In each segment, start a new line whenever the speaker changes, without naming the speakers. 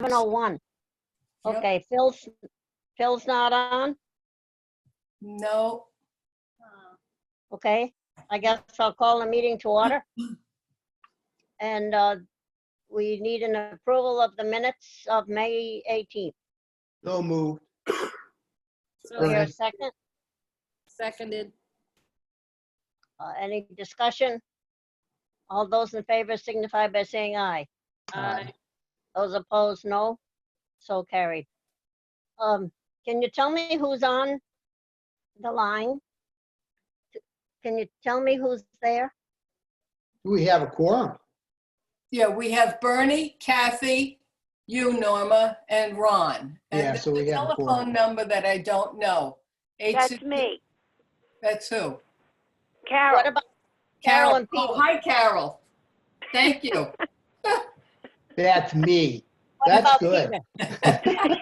7:01.
Yep.
Okay, Phil's not on?
No.
Okay, I guess I'll call the meeting to order. And we need an approval of the minutes of May 18th.
So moved.
Do we hear a second?
Seconded.
Any discussion? All those in favor signify by saying aye.
Aye.
Those opposed, no. So carried. Can you tell me who's on the line? Can you tell me who's there?
Do we have a quorum?
Yeah, we have Bernie, Kathy, you, Norma, and Ron. And
Yeah,
there's
so we
a
have a
telephone
quorum.
number that I don't know.
That's me,
That's who?
Carol.
What about Carol and
Oh,
Peter?
hi, Carol. Thank you.
That's me.
What
That's
about
good.
Peter?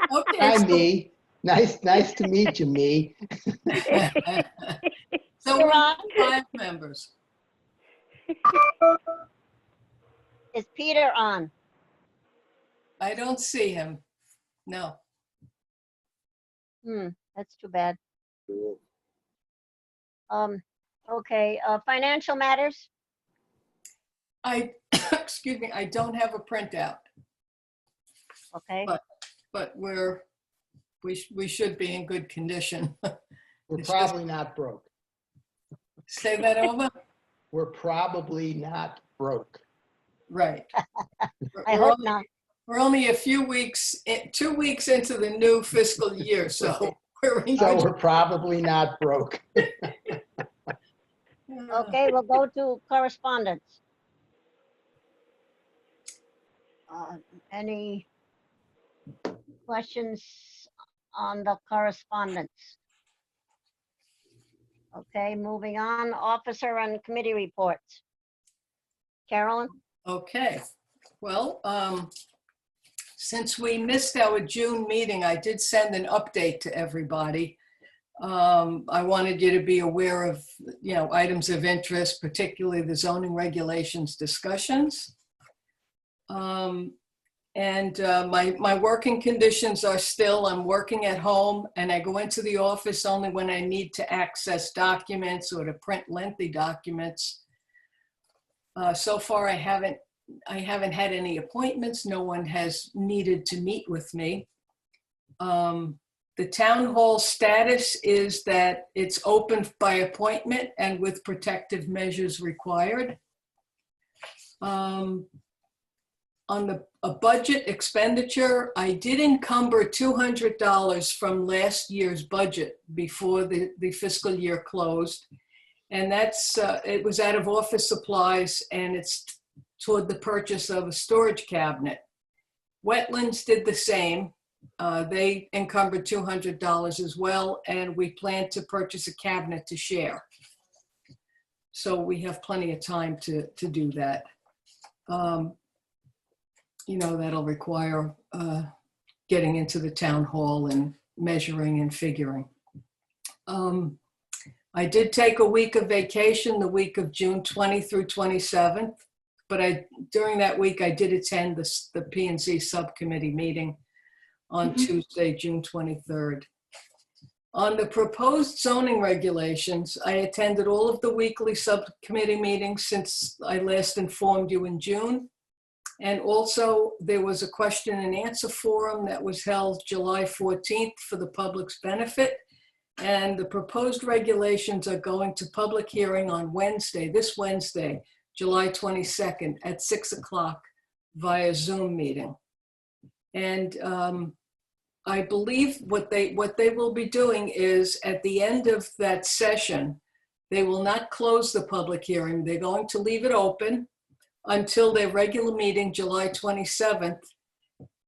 Okay.
Hi,
so-
me. Nice to meet you, me.
So
You're
we're
on?
5 members.
Is Peter on?
I don't see him. No.
That's too bad. Okay, financial matters?
Excuse me, I don't have a printout,
Okay,
but we should be in good condition.
We're
It's just-
probably not broke.
Say that over?
We're probably not broke.
Right.
I hope not.
We're only a few weeks, 2 weeks into the new fiscal year, so we're in
So
good.
we're probably not broke.
Okay, we'll go to correspondence. Any questions on the correspondence? Okay, moving on, officer and committee reports. Carolyn?
Okay, well, since we missed our June meeting, I did send an update to everybody. I wanted you to be aware of, items of interest, particularly the zoning regulations discussions. My working conditions are still, I'm working at home and I go into the office only when I need to access documents or to print lengthy documents. So far, I haven't had any appointments. No one has needed to meet with me. The town hall status is that it's open by appointment and with protective measures required. On a budget expenditure, I did encumber $200 from last year's budget before the fiscal year closed. And that's, it was out of office supplies and it's toward the purchase of a storage cabinet. Wetlands did the same. They encumbered $200 as well, and we plan to purchase a cabinet to share. So we have plenty of time to do that. That'll require getting into the town hall and measuring and figuring. I did take a week of vacation, the week of June 20 through 27th, but during that week, I did attend the P&Z subcommittee meeting on Tuesday, June 23rd. On the proposed zoning regulations, I attended all of the weekly subcommittee meetings since I last informed you in June. And also there was a question and answer forum that was held July 14th for the public's benefit. And the proposed regulations are going to public hearing on this Wednesday, July 22nd at 6 o'clock via Zoom meeting. And I believe what they will be doing is at the end of that session, they will not close the public hearing. They're going to leave it open until their regular meeting, July 27th,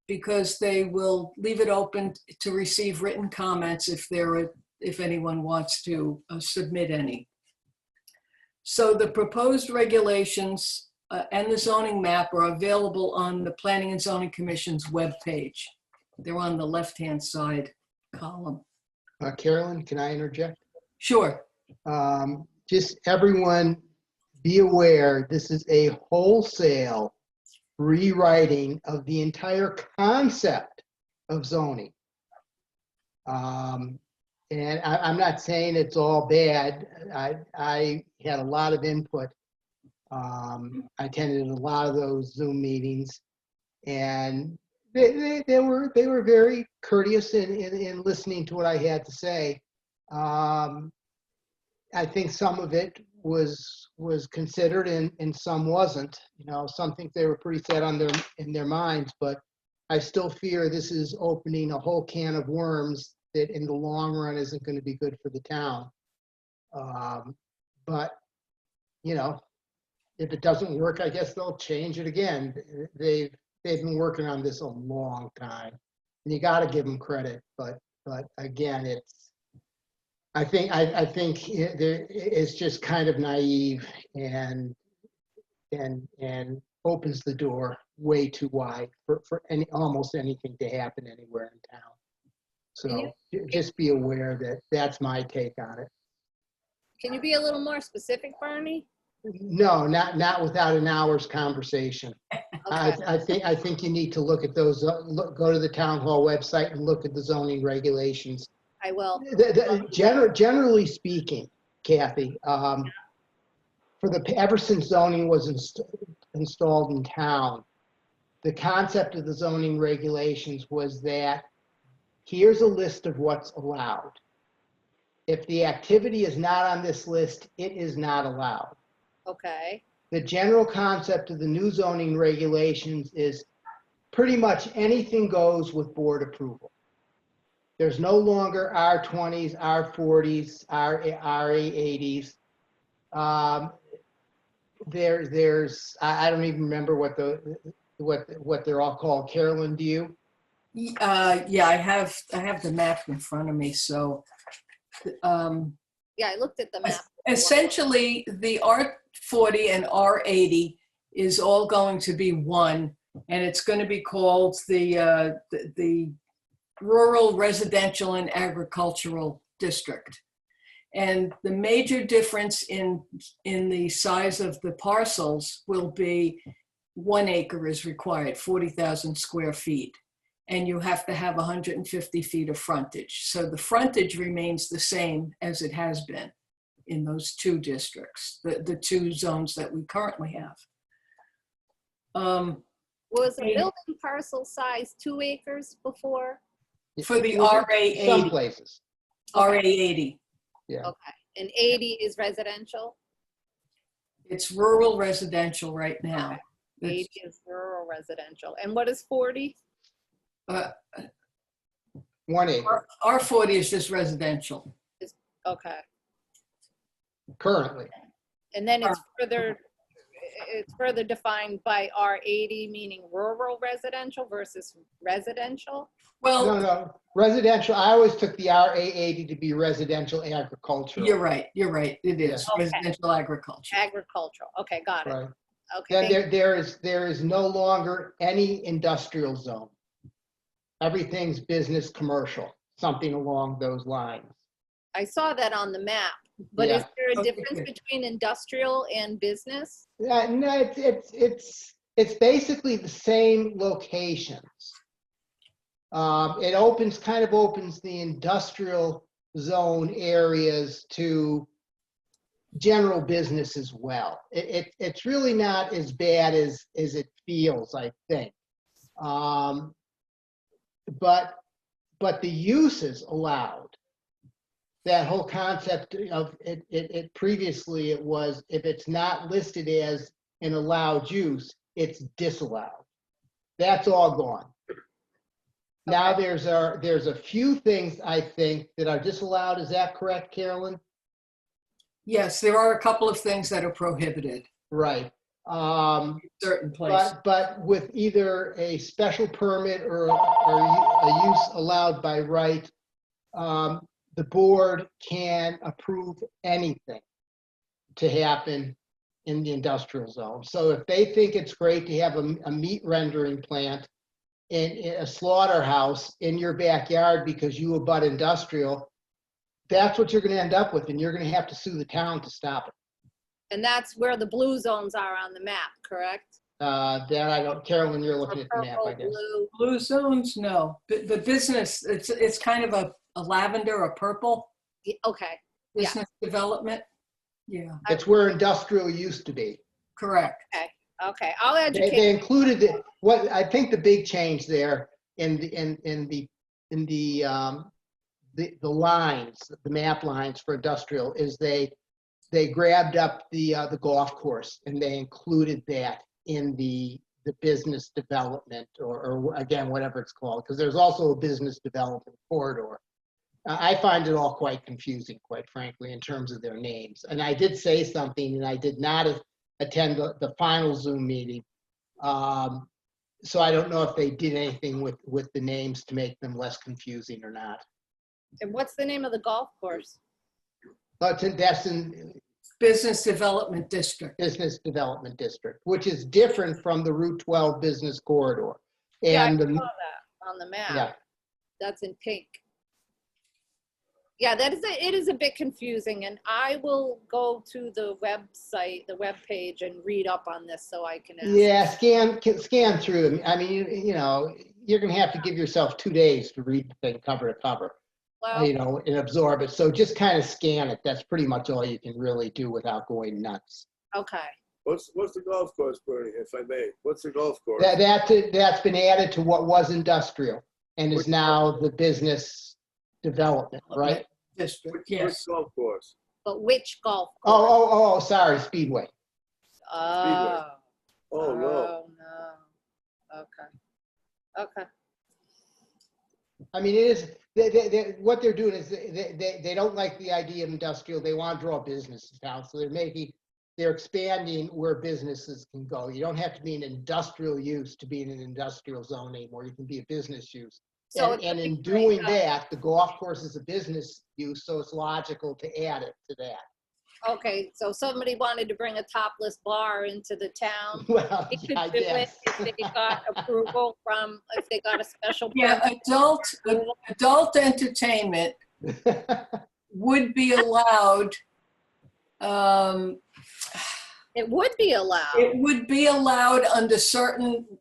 because they will leave it open to receive written comments if anyone wants to submit any. So the proposed regulations and the zoning map are available on the Planning and Zoning Commission's webpage. They're on the left-hand side column.
Carolyn, can I interject?
Sure.
Just everyone be aware, this is a wholesale rewriting of the entire concept of zoning. And I'm not saying it's all bad. I had a lot of input. I attended a lot of those Zoom meetings, and they were very courteous in listening to what I had to say. I think some of it was considered and some wasn't. You know, some think they were pretty set in their minds, but I still fear this is opening a whole can of worms that in the long run isn't going to be good for the town. But, you know, if it doesn't work, I guess they'll change it again. They've been working on this a long time, and you got to give them credit. But again, I think it's just kind of naive and opens the door way too wide for almost anything to happen anywhere in town. So just be aware that that's my take on it.
Can you be a little more specific, Barney?
No, not without an hour's conversation.
Okay.
I think you need to look at those, go to the town hall website and look at the zoning regulations.
I will.
Generally speaking, Kathy, ever since zoning was installed in town, the concept of the zoning regulations was that here's a list of what's allowed. If the activity is not on this list, it is not allowed.
Okay.
The general concept of the new zoning regulations is pretty much anything goes with board approval. There's no longer R20s, R40s, RA80s. There's I don't even remember what they're all called. Carolyn, do you?
Yeah, I have the map in front of me. So
Yeah, I looked at the map.
essentially, the R40 and R80 is all going to be one, and it's going to be called the Rural Residential and Agricultural District. And the major difference in the size of the parcels will be 1 acre is required, 40,000 square feet. And you have to have 150 feet of frontage. So the frontage remains the same as it has been in those two districts, the two zones that we currently have.
Was a building parcel size 2 acres before?
For the
Some
RA80,
places.
RA80,
Yeah.
Okay. And 80 is residential?
it's rural residential right now.
Okay. 80 is rural residential. And what is 40?
1 acre
R40 is just residential.
Okay.
currently.
And then it's further defined by R80, meaning rural residential versus residential?
Well,
No. Residential, I always took the RA80 to be residential agricultural.
you're right. It is
Okay.
residential agriculture.
Agricultural. Okay, got it.
Right.
Okay.
Then there is no longer any industrial zone. Everything's business commercial, something along those lines.
I saw that on the map, but is
Yeah.
there a
Okay,
difference
good.
between industrial and business?
No, it's basically the same locations. It kind of opens the industrial zone areas to general business as well. It's really not as bad as it feels, I think. But the uses allowed, that whole concept of it previously, it was if it's not listed as an allowed use, it's disallowed. That's all gone. Now there's a few things, I think, that are disallowed. Is that correct, Carolyn?
Yes, there are a couple of things that are prohibited
Right.
in certain places.
But with either a special permit or a use allowed by right, the board can approve anything to happen in the industrial zone. So if they think it's great to have a meat rendering plant in a slaughterhouse in your backyard because you abut industrial, that's what you're going to end up with, and you're going to have to sue the town to stop it.
And that's where the blue zones are on the map, correct?
Then I don't, Carolyn, you're looking at the map, I
Purple,
guess.
blue.
Blue zones, no. The business, it's kind of a lavender, a purple
Okay, Yeah.
business development. Yeah,
It's where industrial used to be.
correct.
okay. I'll
They
educate.
included it, what, I think the big change there in the lines, the map lines for industrial is they grabbed up the golf course and they included that in the business development or again, whatever it's called, because there's also a business development corridor. I find it all quite confusing, quite frankly, in terms of their names. And I did say something, and I did not attend the final Zoom meeting. So I don't know if they did anything with the names to make them less confusing or not.
And what's the name of the golf course?
But that's in
Business Development District.
Business Development District, which is different from the Route 12 Business Corridor.
Yeah, I
And
saw
the,
that on the map.
yeah,
That's in pink. Yeah, it is a bit confusing, and I will go to the website, the webpage, and read up on this so I can ask.
yeah, scan through them. I mean, you know, you're gonna have to give yourself 2 days to read the thing cover to cover,
Well,
you know, and absorb it. So just kind of scan it. That's pretty much all you can really do without going nuts.
okay.
What's the golf course, Bernie, if I may? What's the golf course?
That's been added to what was industrial and is
Which
now the business development, right?
District,
Which
yes.
golf course?
But which golf course?
Oh, sorry, Speedway.
Oh.
Oh, no.
Oh, no. Okay. Okay.
I mean, it is, what they're doing is they don't like the idea of industrial. They want to draw businesses down. So they're expanding where businesses can go. You don't have to be an industrial use to be in an industrial zone anymore. You can be a business use.
So
And
it's
in
like,
doing that, the golf course is a business use, so it's logical to add it to that.
Okay, so somebody wanted to bring a topless bar into the town.
Well,
They could
I
do it
guess.
if they got approval from, if they got a special
Yeah,
permit.
adult entertainment would be allowed.
It would be allowed.
It would be allowed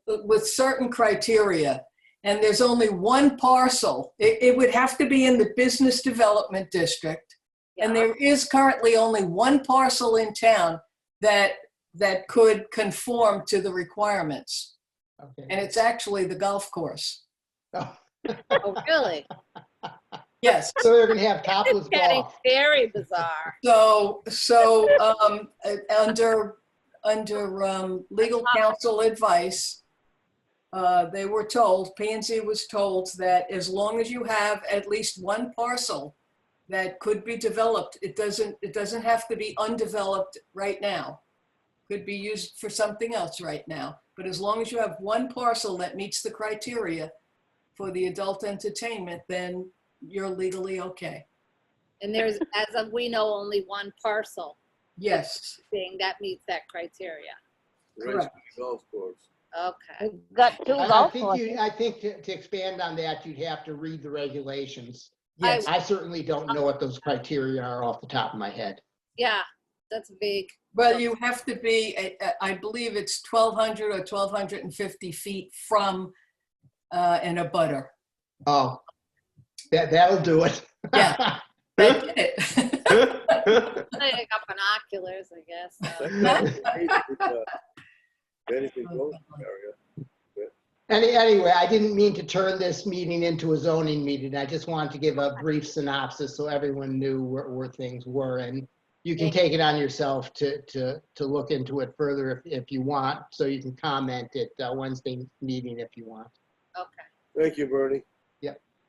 with certain criteria. And there's only one parcel. It would have to be in the business development district. And
Yeah.
there is currently only one parcel in town that could conform to the requirements.
Okay.
And it's actually the golf course.
Oh,
Oh, really?
Yes.
So they're gonna have topless
It's getting
golf.
very bizarre.
So under legal counsel advice, they were told, P&Z was told that as long as you have at least one parcel that could be developed, it doesn't have to be undeveloped right now. Could be used for something else right now. But as long as you have one parcel that meets the criteria for the adult entertainment, then you're legally okay.
And there's, as of we know, only one parcel
Yes.
thing that meets that criteria.
Correct.
Golf course.
Okay.
We've got two golf courses.
I think to expand on that, you'd have to read the regulations.
Yes.
I certainly don't know what those criteria are off the top of my head.
Yeah, that's vague.
Well, you have to be, I believe it's 1,200 or 1,250 feet from an abutter.
Oh, that'll do it.
Yeah. That did it.
I got binoculars, I guess.
Anything goes area.
Anyway, I didn't mean to turn this meeting into a zoning meeting. I just wanted to give a brief synopsis so everyone knew where things were. And you can take it on yourself to look into it further if you want. So you can comment at Wednesday meeting if you want.
Okay.
Thank you, Bernie.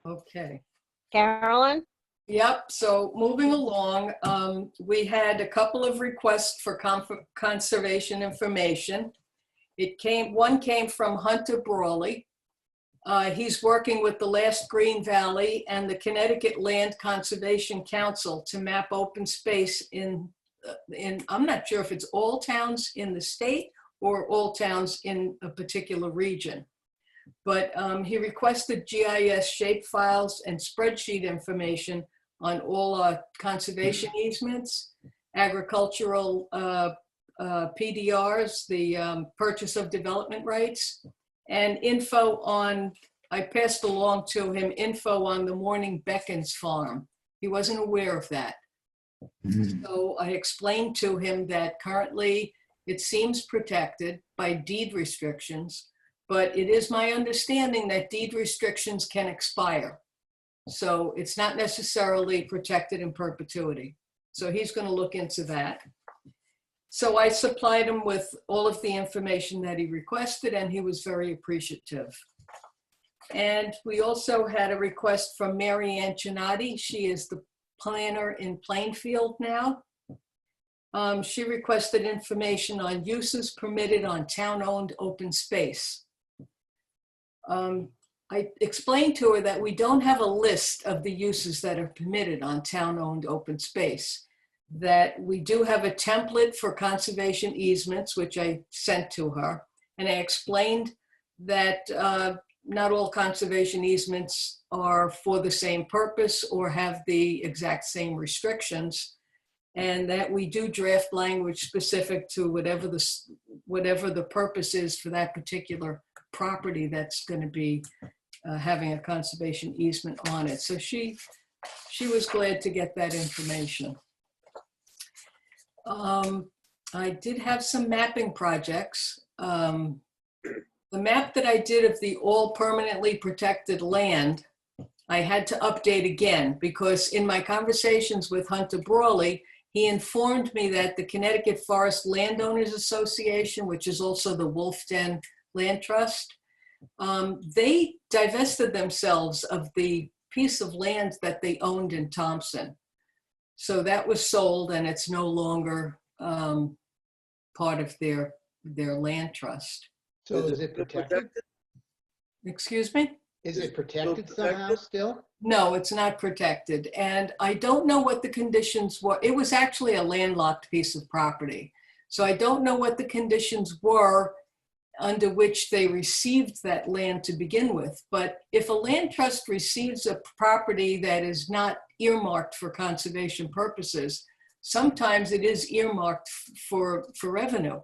Okay.
Carolyn?
Yep, so moving along, we had a couple of requests for conservation information. One came from Hunter Brawley. He's working with the Last Green Valley and the Connecticut Land Conservation Council to map open space in I'm not sure if it's all towns in the state or all towns in a particular region. But he requested GIS shapefiles and spreadsheet information on all conservation easements, agricultural PDRs, the purchase of development rights, and info on, I passed along to him info on the Morning Beckons farm. He wasn't aware of that. So I explained to him that currently it seems protected by deed restrictions, but it is my understanding that deed restrictions can expire. So it's not necessarily protected in perpetuity. So he's going to look into that. So I supplied him with all of the information that he requested, and he was very appreciative. And we also had a request from Mary Ann Chinati. She is the planner in Plainfield now. She requested information on uses permitted on town-owned open space. I explained to her that we don't have a list of the uses that are permitted on town-owned open space, that we do have a template for conservation easements, which I sent to her. And I explained that not all conservation easements are for the same purpose or have the exact same restrictions, and that we do draft language specific to whatever the purpose is for that particular property that's going to be having a conservation easement on it. So she was glad to get that information. I did have some mapping projects. The map that I did of the all permanently protected land, I had to update again because in my conversations with Hunter Brawley, he informed me that the Connecticut Forest Landowners Association, which is also the Wolf Den Land Trust, they divested themselves of the piece of land that they owned in Thompson. So that was sold and it's no longer part of their land trust.
So is it protected?
Excuse me?
Is it protected somehow still?
No, it's not protected. And I don't know what the conditions were. It was actually a landlocked piece of property. So I don't know what the conditions were under which they received that land to begin with. But if a land trust receives a property that is not earmarked for conservation purposes, sometimes it is earmarked for revenue.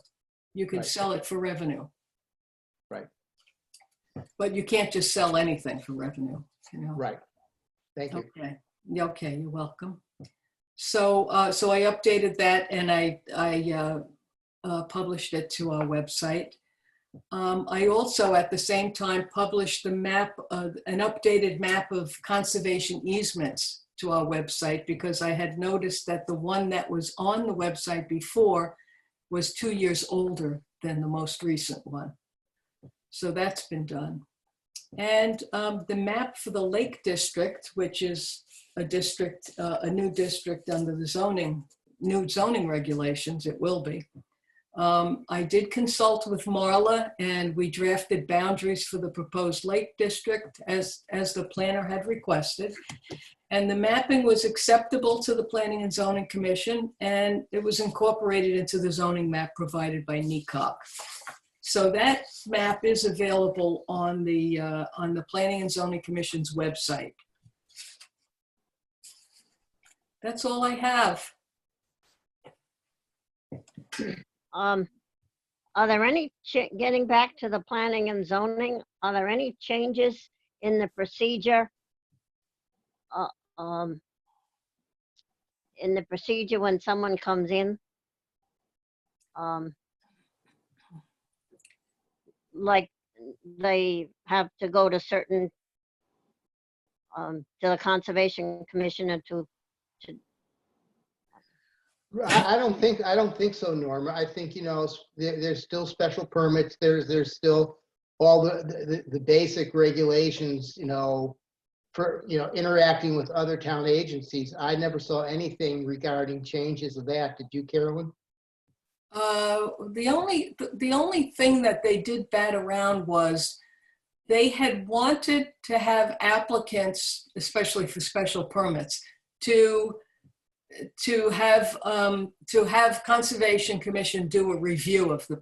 You can sell it for revenue.
Right.
But you can't just sell anything for revenue, you know?
Right. Thank you.
Okay. Okay, you're welcome. So, so I updated that and I published it to our website. I also, at the same time, published the map, an updated map of conservation easements to our website because I had noticed that the one that was on the website before was 2 years older than the most recent one. So that's been done. And the map for the Lake District, which is a district, a new district under the new zoning regulations, it will be. I did consult with Marla and we drafted boundaries for the proposed Lake District as the planner had requested. And the mapping was acceptable to the Planning and Zoning Commission and it was incorporated into the zoning map provided by NECOG. So that map is available on the Planning and Zoning Commission's website. That's all I have.
Are there any, getting back to the planning and zoning, are there any changes in the procedure? When someone comes in? Like they have to go to certain, to the Conservation Commission and to
I don't think so, Norma. I think, you know, there's still special permits. There's still all the basic regulations, you know, for, you know, interacting with other town agencies. I never saw anything regarding changes of that. Did you, Carolyn?
The only thing that they did bat around was they had wanted to have applicants, especially for special permits, to have Conservation Commission do a review of the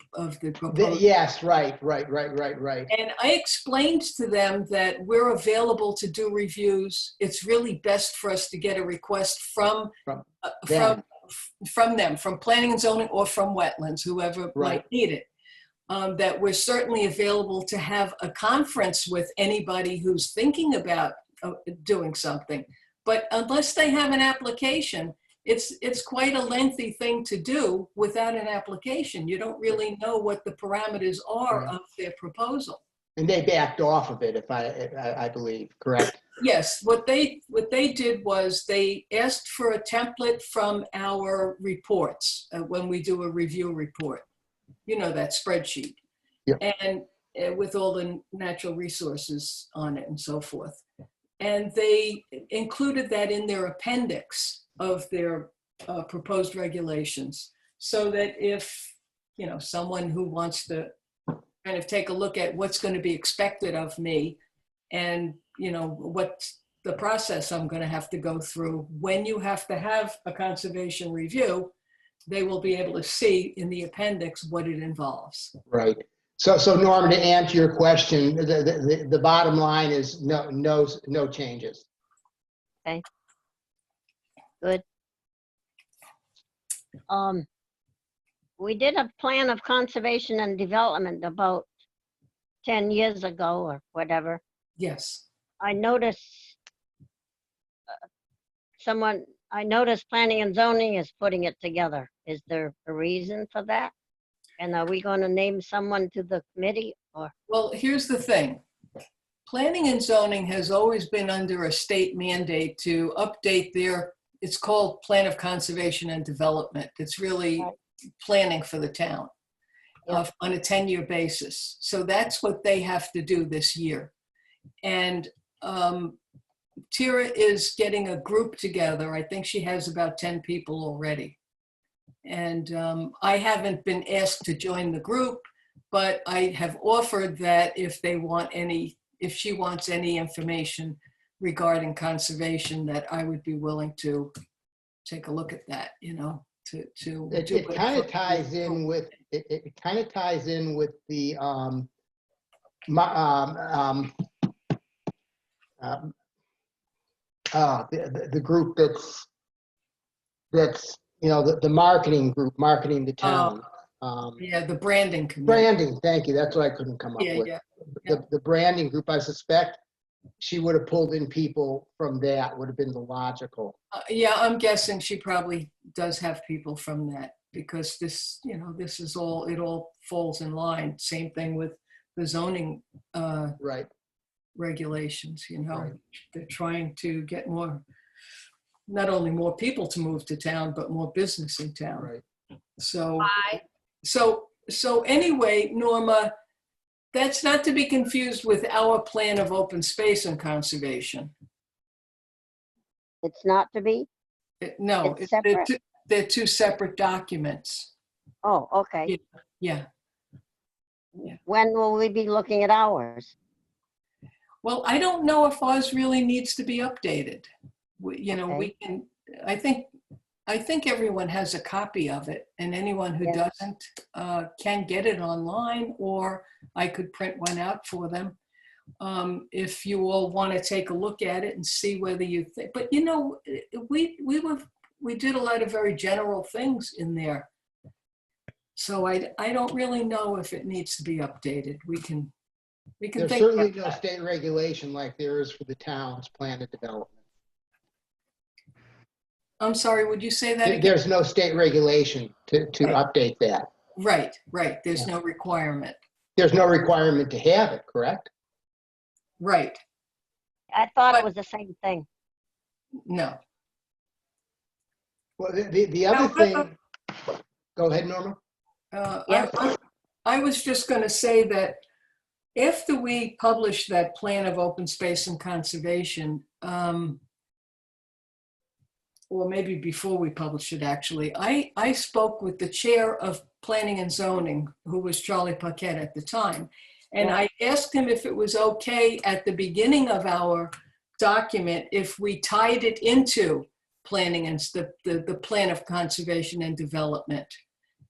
proposal.
Yes, right.
And I explained to them that we're available to do reviews. It's really best for us to get a request from from them, from planning and zoning or from wetlands, whoever
Right.
might need it. That we're certainly available to have a conference with anybody who's thinking about doing something. But unless they have an application, it's quite a lengthy thing to do without an application. You don't really know what the parameters are
Right.
of their proposal.
And they backed off of it, if I believe, correct?
Yes, what they did was they asked for a template from our reports when we do a review report. You know, that spreadsheet.
Yep.
And with all the natural resources on it and so forth. And they included that in their appendix of their proposed regulations, so that if, you know, someone who wants to kind of take a look at what's going to be expected of me and, you know, what the process I'm going to have to go through when you have to have a conservation review, they will be able to see in the appendix what it involves.
Right. So Norman, to answer your question, the bottom line is no changes.
Good. We did a plan of conservation and development about 10 years ago or whatever.
Yes.
I noticed I noticed planning and zoning is putting it together. Is there a reason for that? And are we going to name someone to the committee or?
Well, here's the thing. Planning and zoning has always been under a state mandate to update their, it's called Plan of Conservation and Development. It's really
Right.
planning for the town
Yeah.
on a 10-year basis. So that's what they have to do this year. And Tira is getting a group together. I think she has about 10 people already. And I haven't been asked to join the group, but I have offered that if she wants any information regarding conservation, that I would be willing to take a look at that, you know, to do
It kind of ties in with, it kind of ties in with the the group that's you know, the marketing group, marketing the town.
Yeah, the branding committee.
Branding, thank you. That's what I couldn't come up
Yeah,
with.
yeah.
The branding group, I suspect she would have pulled in people from that, would have been the logical.
Yeah, I'm guessing she probably does have people from that, because this, you know, this is all, it all falls in line. Same thing with the zoning
Right,
regulations, you know.
Right.
They're trying to get more, not only more people to move to town, but more business in town.
right.
So,
Bye.
so anyway, Norma, that's not to be confused with our plan of open space and conservation.
It's not to be?
No,
It's separate?
they're two separate documents.
Oh, okay.
Yeah.
When will we be looking at ours?
Well, I don't know if ours really needs to be updated. You know,
Okay.
we can, I think everyone has a copy of it, and anyone who
Yes.
doesn't can get it online, or I could print one out for them. If you all want to take a look at it and see whether you think, but you know, we did a lot of very general things in there. So I don't really know if it needs to be updated. We can
There's
think
certainly
about
no
that.
state regulation like there is for the town's plan of development.
I'm sorry, would you say that again?
There's no state regulation to
Right.
update that.
Right. There's no requirement.
There's no requirement to have it, correct?
Right.
I thought
But-
it was the same thing.
No.
Well, the other
Now,
thing, go ahead, Norma.
Yes.
I was just going to say that after we published that plan of open space and conservation, or maybe before we published it, actually, I spoke with the chair of planning and zoning, who was Charlie Paquette at the time. And
Yeah.
I asked him if it was okay at the beginning of our document if we tied it into planning and the plan of conservation and development.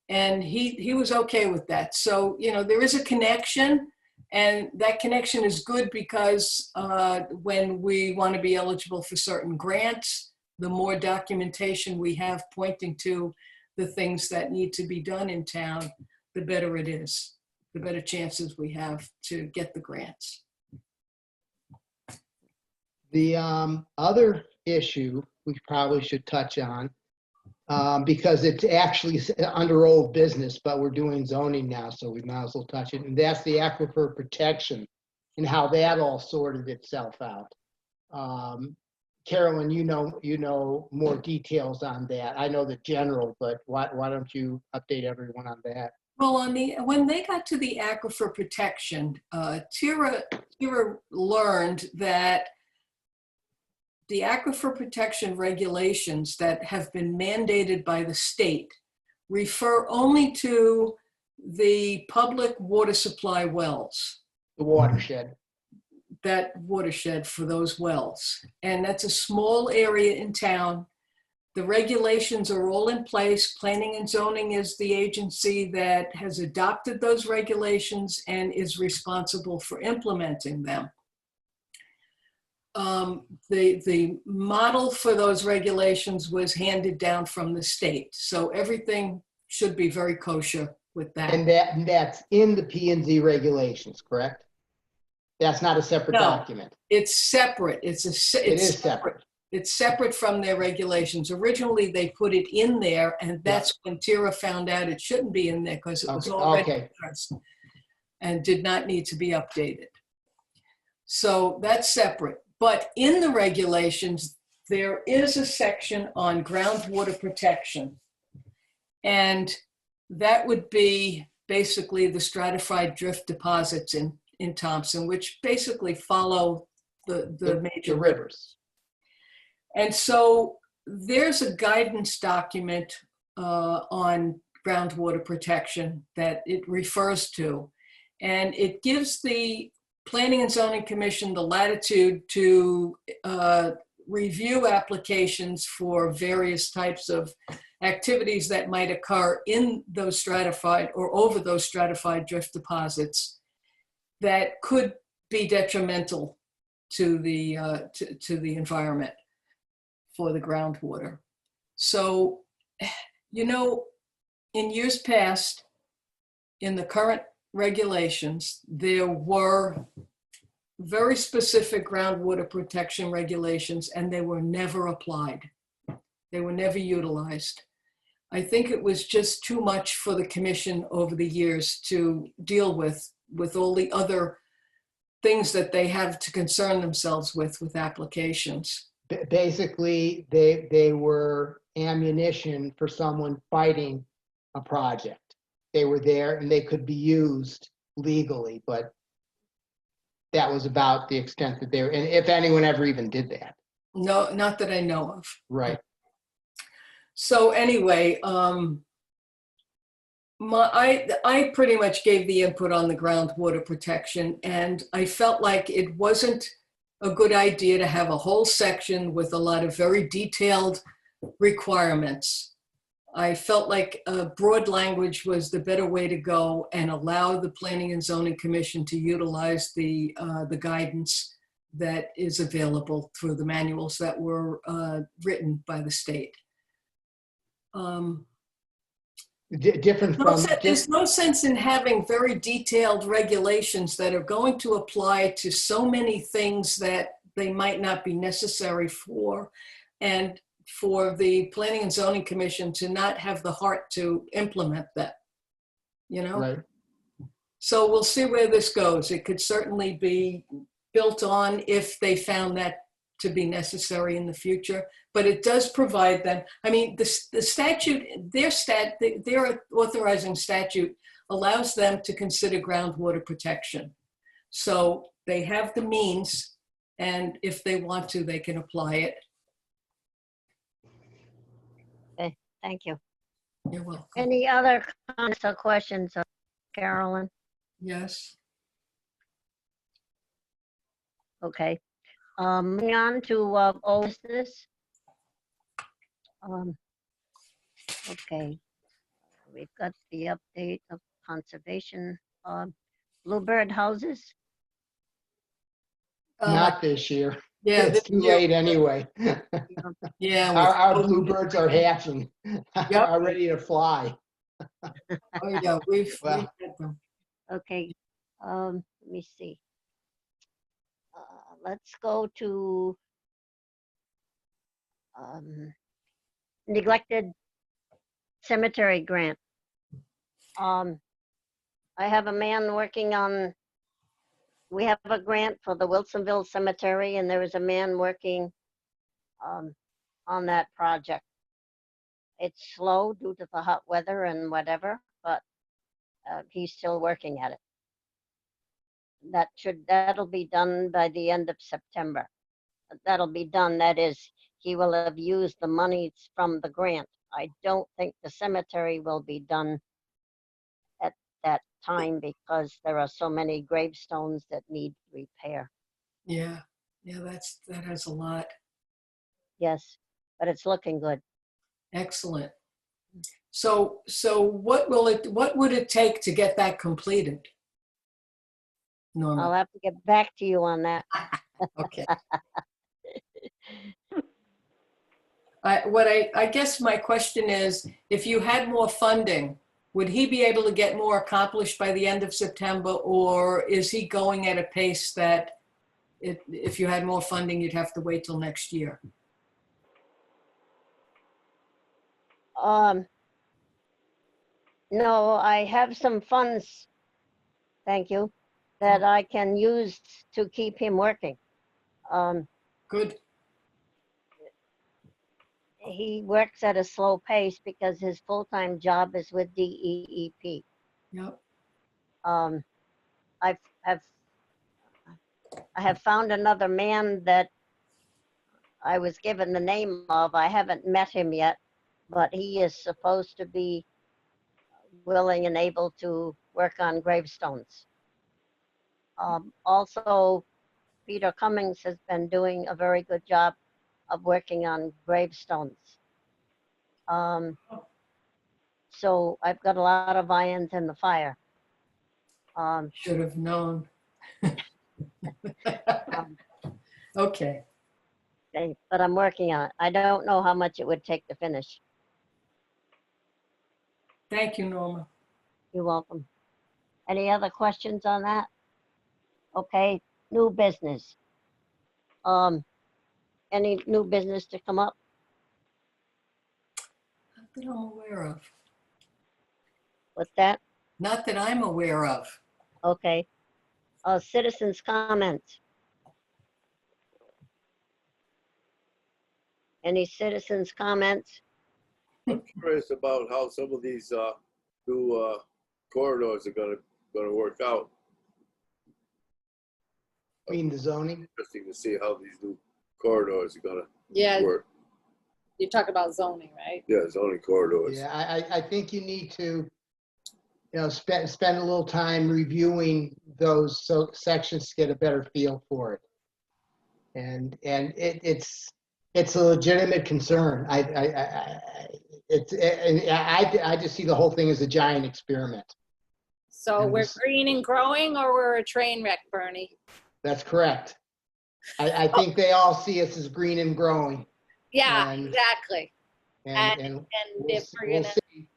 And he was okay with that. So, you know, there is a connection, and that connection is good because when we want to be eligible for certain grants, the more documentation we have pointing to the things that need to be done in town, the better it is, the better chances we have to get the grants.
The other issue we probably should touch on, because it's actually under old business, but we're doing zoning now, so we might as well touch it. And that's the aquifer protection and how that all sorted itself out. Carolyn, you know more details on that. I know the general, but why don't you update everyone on that?
Well, when they got to the aquifer protection, Tira learned that the aquifer protection regulations that have been mandated by the state refer only to the public water supply wells.
The watershed.
That watershed for those wells. And that's a small area in town. The regulations are all in place. Planning and Zoning is the agency that has adopted those regulations and is responsible for implementing them. The model for those regulations was handed down from the state. So everything should be very kosher with that.
And that's in the P and Z regulations, correct? That's not a separate
No.
document.
It's separate.
It is separate.
It's separate from their regulations. Originally, they put it in there, and that's when Tira found out it shouldn't be in there because it was already
Okay.
addressed and did not need to be updated. So that's separate. But in the regulations, there is a section on groundwater protection. And that would be basically the stratified drift deposits in Thompson, which basically follow the major
The rivers.
And so there's a guidance document on groundwater protection that it refers to. And it gives the Planning and Zoning Commission the latitude to review applications for various types of activities that might occur in those stratified or over those stratified drift deposits that could be detrimental to the environment for the groundwater. So, you know, in years past, in the current regulations, there were very specific groundwater protection regulations, and they were never applied. They were never utilized. I think it was just too much for the commission over the years to deal with all the other things that they have to concern themselves with applications.
Basically, they were ammunition for someone fighting a project. They were there and they could be used legally, but that was about the extent that they were, and if anyone ever even did that.
No, not that I know of.
Right.
So anyway, I pretty much gave the input on the groundwater protection, and I felt like it wasn't a good idea to have a whole section with a lot of very detailed requirements. I felt like broad language was the better way to go and allow the Planning and Zoning Commission to utilize the guidance that is available through the manuals that were written by the state.
Different from.
There's no sense in having very detailed regulations that are going to apply to so many things that they might not be necessary for, and for the Planning and Zoning Commission to not have the heart to implement that, you know?
Right.
So we'll see where this goes. It could certainly be built on if they found that to be necessary in the future, but it does provide them. I mean, the statute, their authorizing statute allows them to consider groundwater protection. So they have the means, and if they want to, they can apply it.
Okay, thank you.
You're welcome.
Any other comments or questions, Carolyn?
Yes.
Okay. Moving on to old business. Okay. We've got the update of conservation, bluebird houses.
Not this year.
Yeah,
It's
this
too
year-
late anyway.
Yeah.
Our
with-
bluebirds are hatching,
Yep.
are ready to fly.
Oh, yeah, we've
Well.
had them.
Okay, let me see. Let's go to neglected cemetery grant. I have a man working on, we have a grant for the Wilsonville Cemetery, and there is a man working on that project. It's slow due to the hot weather and whatever, but he's still working at it. That'll be done by the end of September. That'll be done, that is, he will have used the monies from the grant. I don't think the cemetery will be done at that time because there are so many gravestones that need repair.
Yeah, that has a lot.
Yes, but it's looking good.
Excellent. So what would it take to get that completed? Norma,
I'll have to get back to you on that.
okay. I guess my question is, if you had more funding, would he be able to get more accomplished by the end of September, or is he going at a pace that if you had more funding, you'd have to wait till next year?
No, I have some funds, thank you, that I can use to keep him working.
Good.
He works at a slow pace because his full-time job is with DEEP.
Yep.
I have found another man that I was given the name of. I haven't met him yet, but he is supposed to be willing and able to work on gravestones. Also, Peter Cummings has been doing a very good job of working on gravestones. So I've got a lot of irons in the fire.
Should have known. Okay.
But I'm working on it. I don't know how much it would take to finish.
Thank you, Norma.
You're welcome. Any other questions on that? Okay, new business. Any new business to come up?
Not that I'm aware of.
With that?
Not that I'm aware of.
Okay. Citizens' comments. Any citizens' comments?
I'm curious about how some of these new corridors are gonna work out.
I mean, the zoning.
Interesting to see how these new corridors are gonna
Yeah,
work.
you talk about zoning, right?
Yeah, zoning corridors.
Yeah, I think you need to, spend a little time reviewing those sections to get a better feel for it. And it's a legitimate concern. I just see the whole thing as a giant experiment.
So
And
we're
this-
green and growing, or we're a train wreck, Bernie?
That's correct. I think they all see us as green and growing.
Yeah,
And-
exactly.
And
And
we'll
if we're
we'll
gonna
see.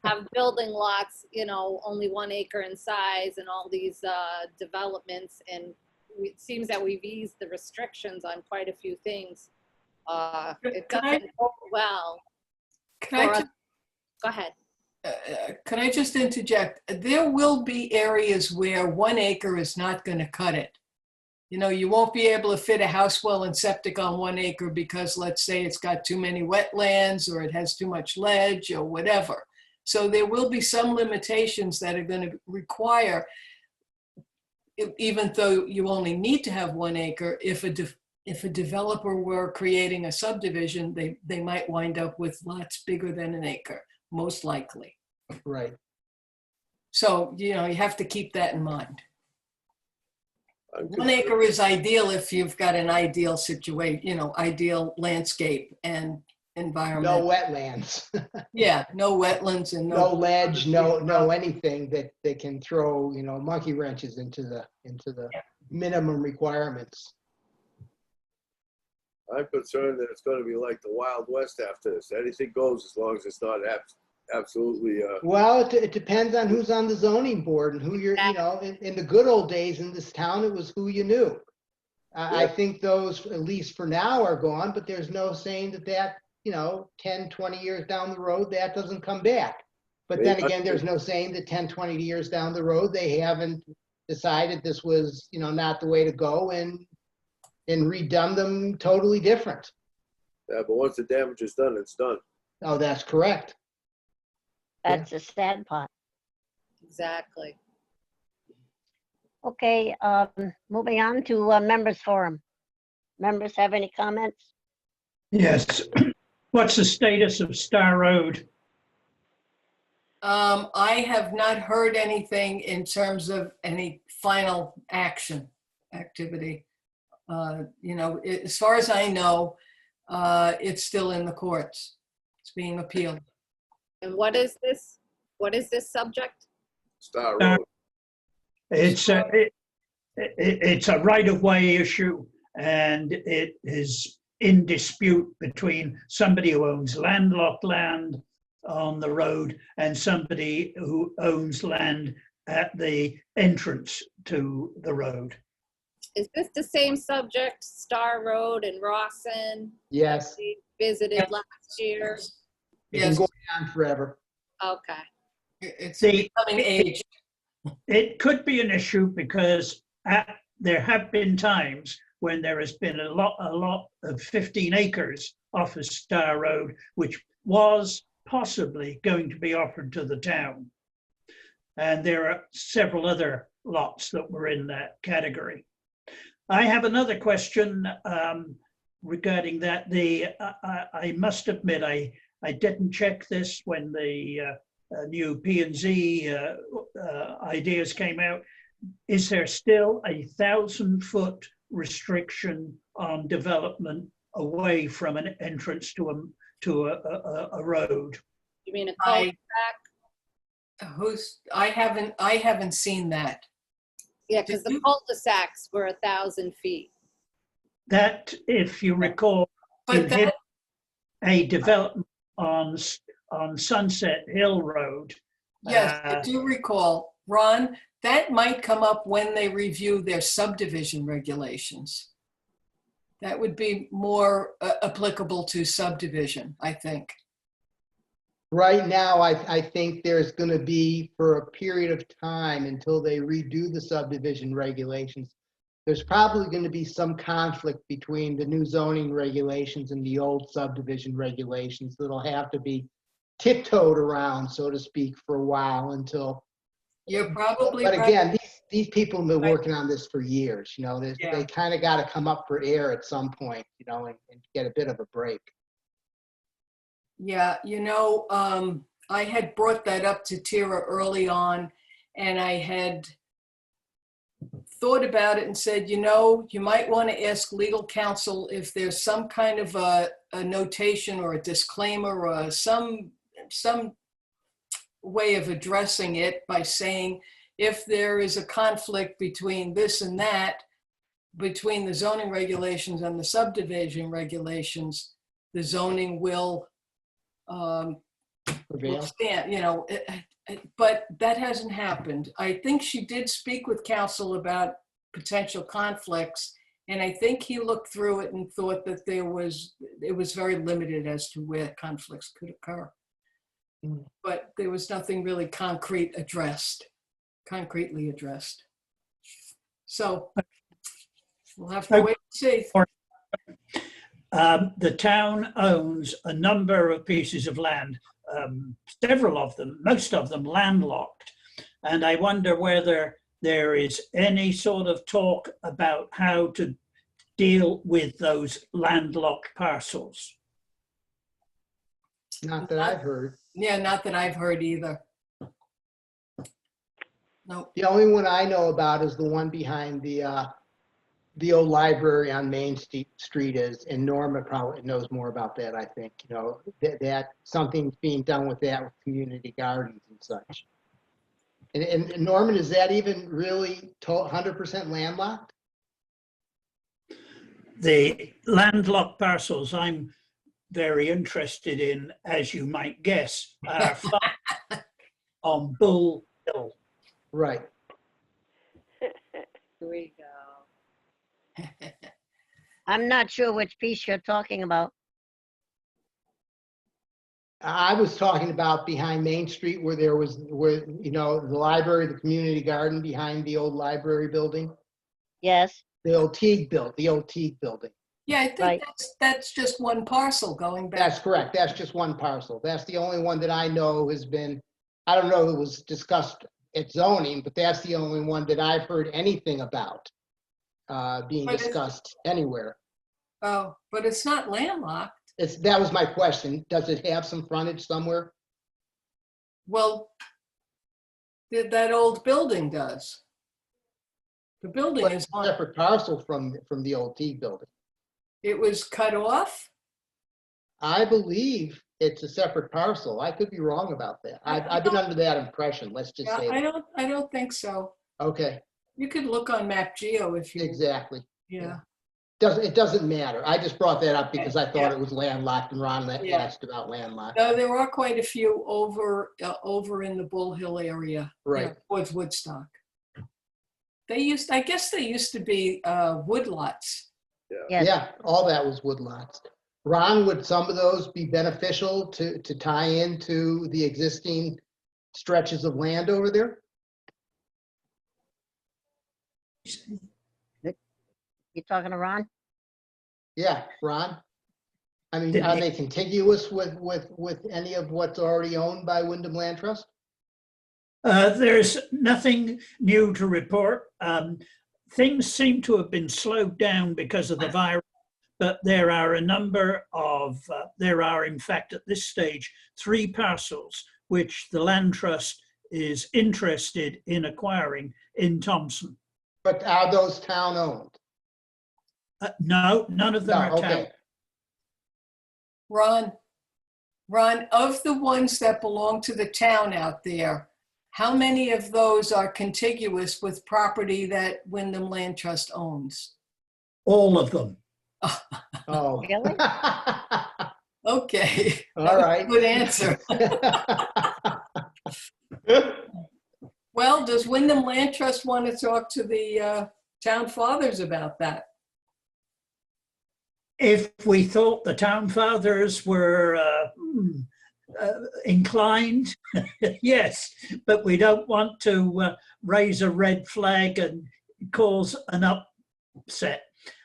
have building lots, only 1 acre in size and all these developments, and it seems that we've eased the restrictions on quite a few things. It
Can I-
doesn't go well.
Can I
for us.
just
Go ahead.
Can I just interject? There will be areas where 1 acre is not going to cut it. You won't be able to fit a house well and septic on 1 acre because, let's say, it's got too many wetlands or it has too much ledge or whatever. So there will be some limitations that are going to require, even though you only need to have 1 acre, if a developer were creating a subdivision, they might wind up with lots bigger than 1 acre. Most likely.
Right.
So, you have to keep that in mind.
I'm
1 acre is ideal if you've got an ideal situation, ideal landscape and
No
environment.
wetlands,
Yeah, no wetlands and
no ledge, no anything that can throw, monkey wrenches into the minimum requirements.
I'm concerned that it's gonna be like the Wild West after this. Anything goes as long as it's not absolutely,
Well, it depends on who's on the zoning board and who you're, you know, in the good old days in this town, it was who you knew. I
Yeah.
think those, at least for now, are gone, but there's no saying that, you know, 10, 20 years down the road, that doesn't come back. But then
Maybe-
again, there's no saying that 10, 20 years down the road, they haven't decided this was, you know, not the way to go and redone them totally different.
yeah, but once the damage is done, it's done.
Oh, that's correct.
That's the sad part.
Exactly.
Okay, moving on to members forum. Members have any comments?
Yes. What's the status of Star Road?
I have not heard anything in terms of any final activity. You know, as far as I know, it's still in the courts. It's being appealed.
And what is this? What is this subject?
Star Road.
It's a right-of-way issue, and it is in dispute between somebody who owns landlocked land on the road and somebody who owns land at the entrance to the road.
Is this the same subject, Star Road and Rawson?
Yes,
We visited last year.
it's been
Yes,
going on forever.
Okay.
it's
The-
becoming aged.
It could be an issue because there have been times when there has been a lot of 15 acres off of Star Road, which was possibly going to be offered to the town. And there are several other lots that were in that category. I have another question regarding that. I must admit, I didn't check this when the new P&Z ideas came out. Is there still a 1,000-foot restriction on development away from an entrance to a road?
You mean a
I
cul-de-sac?
I haven't seen that.
Yeah, because
Did
the
you-
cul-de-sacs were 1,000 feet.
That, if you recall,
But that,
a development on Sunset Hill Road.
yes, I do recall, Ron, that might come up when they review their subdivision regulations. That would be more applicable to subdivision, I think.
Right now, I think there's gonna be, for a period of time until they redo the subdivision regulations, there's probably gonna be some conflict between the new zoning regulations and the old subdivision regulations that'll have to be tiptoed around, so to speak, for a while until.
You're probably
But
right.
again, these people have been working on this for years, you know,
Yeah.
they kind of got to come up for air at some point, you know, and get a bit of a break.
Yeah, you know, I had brought that up to Tira early on, and I had thought about it and said, you know, you might want to ask legal counsel if there's some kind of a notation or a disclaimer or some way of addressing it by saying, if there is a conflict between this and that, between the zoning regulations and the subdivision regulations, the zoning will
Prevail.
stand, you know, but that hasn't happened. I think she did speak with counsel about potential conflicts, and I think he looked through it and thought that it was very limited as to where conflicts could occur.
Mm.
But there was nothing really concretely addressed. So we'll have to wait and see.
The town owns a number of pieces of land, several of them, most of them landlocked. And I wonder whether there is any sort of talk about how to deal with those landlocked parcels.
Not that I've heard.
Yeah, not that I've heard either. No.
The only one I know about is the one behind the old library on Main Street is, and Norma probably knows more about that, I think, you know, that something's being done with that with community gardens and such. And Norman, is that even really 100% landlocked?
The landlocked parcels I'm very interested in, as you might guess, are on Bull Hill.
Right.
Here we go.
I'm not sure which piece you're talking about.
I was talking about behind Main Street where there was, where, you know, the library, the community garden behind the old library building,
Yes,
the old Teague building.
Yeah, I think
Right.
that's just one parcel going back.
That's correct. That's just one parcel. That's the only one that I know has been, I don't know if it was discussed at zoning, but that's the only one that I've heard anything about being
But it's-
discussed anywhere.
Oh, but it's not landlocked.
That was my question. Does it have some frontage somewhere?
Well, that old building does. The building
But
is
it's a
on,
separate parcel from the old Teague building.
it was cut off?
I believe it's a separate parcel. I could be wrong about that. I've been under that impression. Let's just
Yeah,
say that.
I don't think so.
Okay,
You could look on Map Geo if you,
exactly.
yeah.
It doesn't matter. I just brought that up because I
Yeah.
thought it was landlocked and Ron
Yeah.
asked about landlocked.
No, there are quite a few over in the Bull Hill area.
Right.
Towards Woodstock. I guess they used to be woodlots.
yes.
Yeah, all that was woodlots. Ron, would some of those be beneficial to tie into the existing stretches of land over there?
You talking to Ron?
Yeah, Ron? I mean, are they contiguous with any of what's already owned by Wyndham Land Trust?
There's nothing new to report. Things seem to have been slowed down because of the virus, but there are a number of, there are in fact at this stage, 3 parcels which the Land Trust is interested in acquiring in Thompson.
But are those town owned?
No, none of them
No,
are town.
okay.
Ron, of the ones that belong to the town out there, how many of those are contiguous with property that Wyndham Land Trust owns?
All of them.
Oh.
Really?
Okay.
All
That was a
right.
Good answer. Well, does Wyndham Land Trust want to talk to the town fathers about that?
If we thought the town fathers were inclined, yes, but we don't want to raise a red flag and cause an upset.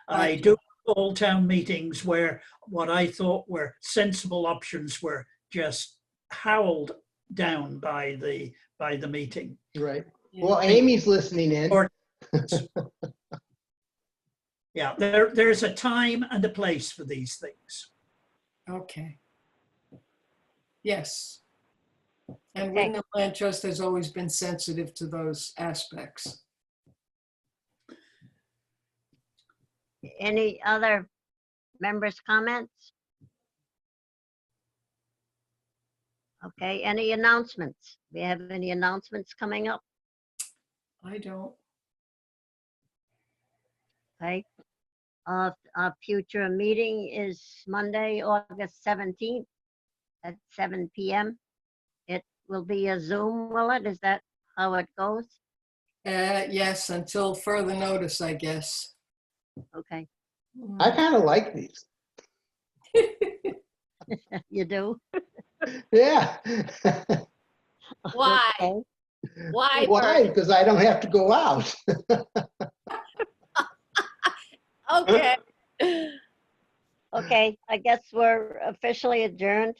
I do all town meetings where what I thought were sensible options were just howled down by the meeting.
Right. Well, Amy's listening in.
Or- Yeah, there's a time and a place for these things.
Okay. Yes. And
Okay.
Wyndham Land Trust has always been sensitive to those aspects.
Any other members' comments? Okay, any announcements? We have any announcements coming up?
I don't.
Okay. Our future meeting is Monday, August 17th at 7 PM. It will be a Zoom, will it? Is that how it goes?
Yes, until further notice, I guess.
Okay,
I kind of like these.
you do?
Yeah.
Why?
Okay.
Why?
Why?
Bert?
Because I don't have to go out.
Okay.
Okay, I guess we're officially adjourned.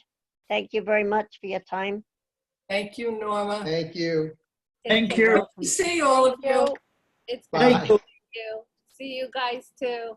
Thank you very much for your time.
Thank you, Norma.
Thank you.
Thank you.
See all of you.
It's
Bye.
good to see you. See you guys too.